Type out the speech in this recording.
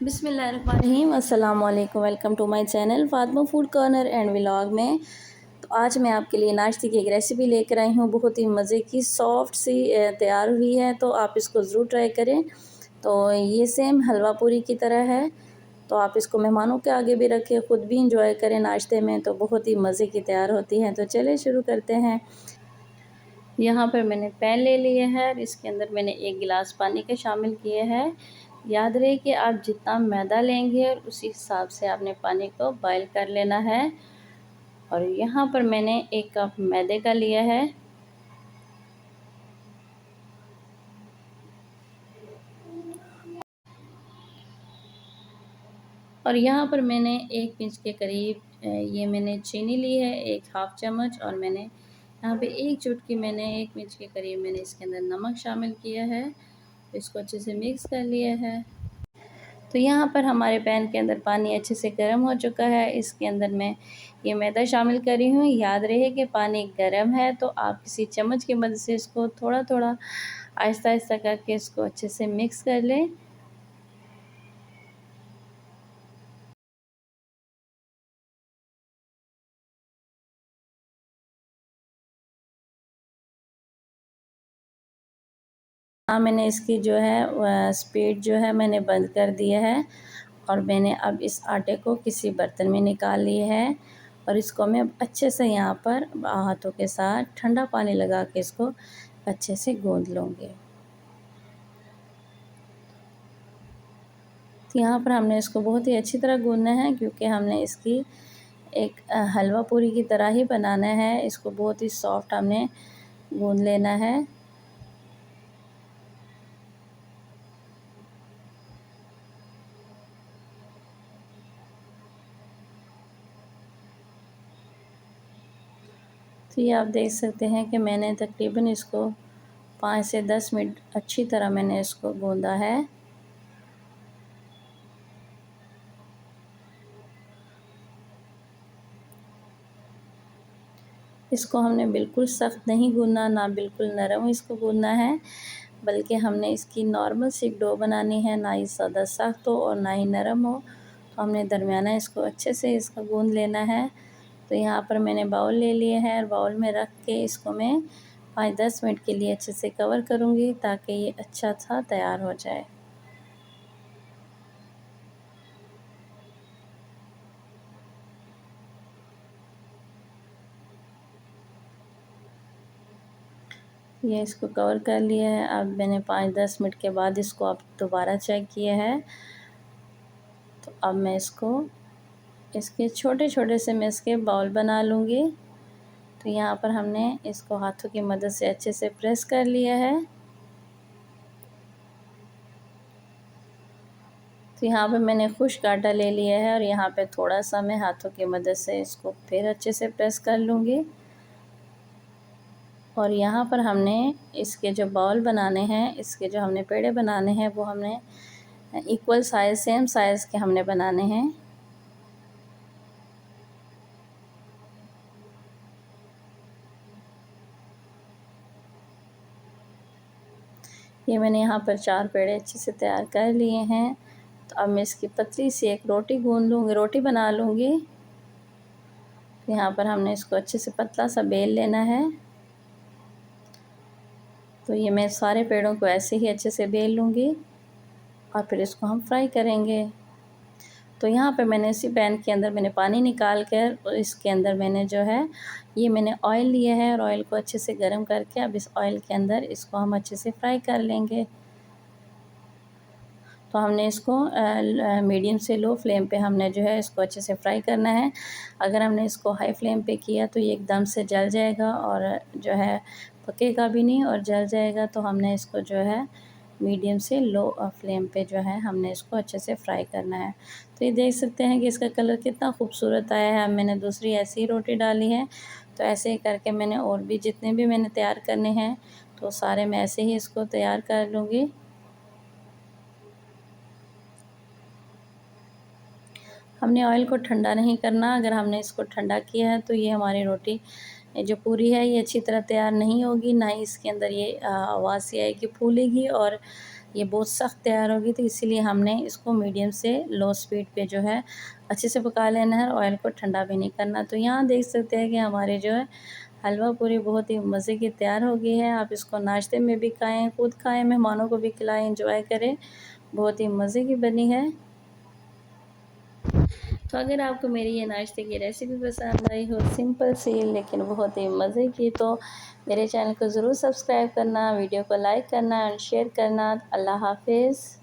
बिस्मिल्लाहिर्रहमानिर्रहीम, अस्सलाम वालेकुम। Welcome to my channel Fatima food corner and vlog में। तो आज मैं आपके लिए नाश्ते की एक रेसिपी लेकर आई हूँ। बहुत ही मज़े की सॉफ्ट सी तैयार हुई है, तो आप इसको ज़रूर ट्राई करें। तो ये सेम हलवा पूरी की तरह है, तो आप इसको मेहमानों के आगे भी रखें, ख़ुद भी इंजॉय करें नाश्ते में, तो बहुत ही मज़े की तैयार होती है। तो चलिए शुरू करते हैं। यहाँ पर मैंने पैन ले लिए हैं और इसके अंदर मैंने 1 गिलास पानी के शामिल किए हैं। याद रहे कि आप जितना मैदा लेंगे और उसी हिसाब से आपने पानी को बॉयल कर लेना है। और यहाँ पर मैंने 1 कप मैदे का लिया है। और यहाँ पर मैंने 1 पिंच के करीब ये मैंने चीनी ली है, 1 हाफ़ चम्मच। और मैंने यहाँ पे 1 चुटकी मैंने 1 पिंच के करीब मैंने इसके अंदर नमक शामिल किया है। इसको अच्छे से मिक्स कर लिया है। तो यहाँ पर हमारे पैन के अंदर पानी अच्छे से गर्म हो चुका है। इसके अंदर मैं ये मैदा शामिल कर रही हूँ। याद रहे कि पानी गर्म है, तो आप किसी चम्मच की मदद से इसको थोड़ा-थोड़ा आहिस्ता-आहिस्ता करके इसको अच्छे से मिक्स कर लें। हाँ, मैंने इसकी जो है स्पीड जो है मैंने बंद कर दिया है। और मैंने अब इस आटे को किसी बर्तन में निकाल लिया है। और इसको मैं अच्छे से यहाँ पर हाथों के साथ ठंडा पानी लगा के इसको अच्छे से गूँध लूँगी। तो यहाँ पर हमने इसको बहुत ही अच्छी तरह गूँधना है, क्योंकि हमने इसकी एक हलवा पूरी की तरह ही बनाना है। इसको बहुत ही सॉफ्ट हमने गूँध लेना है। तो ये आप देख सकते हैं कि मैंने तकरीबन इसको 5 से 10 मिनट अच्छी तरह मैंने इसको गूँधा है। इसको हमने बिल्कुल सख्त नहीं गूँधना, ना बिल्कुल नरम इसको गूँधना है, बल्कि हमने इसकी नॉर्मल सी डो बनानी है, ना ही ज़्यादा सख्त हो और ना ही नरम हो। तो हमने दरमियाना इसको अच्छे से इसका गूँध लेना है। तो यहाँ पर मैंने बाउल ले लिए हैं और बाउल में रख के इसको मैं 5-10 मिनट के लिए अच्छे से कवर करूँगी, ताकि ये अच्छा सा तैयार हो जाए। ये इसको कवर कर लिया है। अब मैंने 5-10 मिनट के बाद इसको अब दोबारा चेक किया है। तो अब मैं इसको इसके छोटे-छोटे से मैं इसके बाउल बना लूँगी। तो यहाँ पर हमने इसको हाथों की मदद से अच्छे से प्रेस कर लिया है। तो यहाँ पे मैंने खुश्क आटा ले लिया है और यहाँ पे थोड़ा-सा मैं हाथों की मदद से इसको फिर अच्छे से प्रेस कर लूँगी। और यहाँ पर हमने इसके जो बाउल बनाने हैं, इसके जो हमने पेड़े बनाने हैं, वो हमने इक्वल साइज़ सेम साइज़ के हमने बनाने हैं। ये मैंने यहाँ पर 4 पेड़े अच्छे से तैयार कर लिए हैं। तो अब मैं इसकी पतली सी एक रोटी गूँध लूँगी, रोटी बना लूँगी। यहाँ पर हमने इसको अच्छे से पतला सा बेल लेना है। तो ये मैं सारे पेड़ों को ऐसे ही अच्छे से बेल लूँगी और फिर इसको हम फ्राई करेंगे। तो यहाँ पे मैंने इसी पैन के अंदर मैंने पानी निकाल कर और इसके अंदर मैंने जो है ये मैंने ऑयल लिया है और ऑयल को अच्छे से गर्म करके अब इस ऑयल के अंदर इसको हम अच्छे से फ्राई कर लेंगे। तो हमने इसको मीडियम से लो फ्लेम पे हमने जो है इसको अच्छे से फ्राई करना है। अगर हमने इसको हाई फ्लेम पे किया तो ये एकदम से जल जाएगा और जो है पकेगा भी नहीं और जल जाएगा। तो हमने इसको जो है मीडियम से लो फ्लेम पे जो है हमने इसको अच्छे से फ्राई करना है। तो ये देख सकते हैं कि इसका कलर कितना खूबसूरत आया है। अब मैंने दूसरी ऐसी ही रोटी डाली है। तो ऐसे ही करके मैंने और भी जितने भी मैंने तैयार करने हैं, तो सारे मैं ऐसे ही इसको तैयार कर लूँगी। हमने ऑयल को ठंडा नहीं करना। अगर हमने इसको ठंडा किया है तो ये हमारी रोटी जो पूरी है ये अच्छी तरह तैयार नहीं होगी, ना ही इसके अंदर ये आवाज़ सी आएगी, फूलेगी और ये बहुत सख्त तैयार होगी, तो इसीलिए हमने इसको मीडियम से लो स्पीड पे जो है अच्छे से पका लेना है, ऑयल को ठंडा भी नहीं करना। तो यहाँ देख सकते हैं कि हमारे जो है हलवा पूरी बहुत ही मज़े की तैयार हो गई है। आप इसको नाश्ते में भी खाएँ, खुद खाएँ, मेहमानों को भी खिलाएँ, एंजॉय करें। बहुत ही मज़े की बनी है। तो अगर आपको मेरी ये नाश्ते की रेसिपी पसंद आई हो, सिंपल सी लेकिन बहुत ही मज़े की, तो मेरे चैनल को ज़रूर सब्सक्राइब करना, वीडियो को लाइक करना एंड शेयर करना। अल्लाह हाफ़िज़।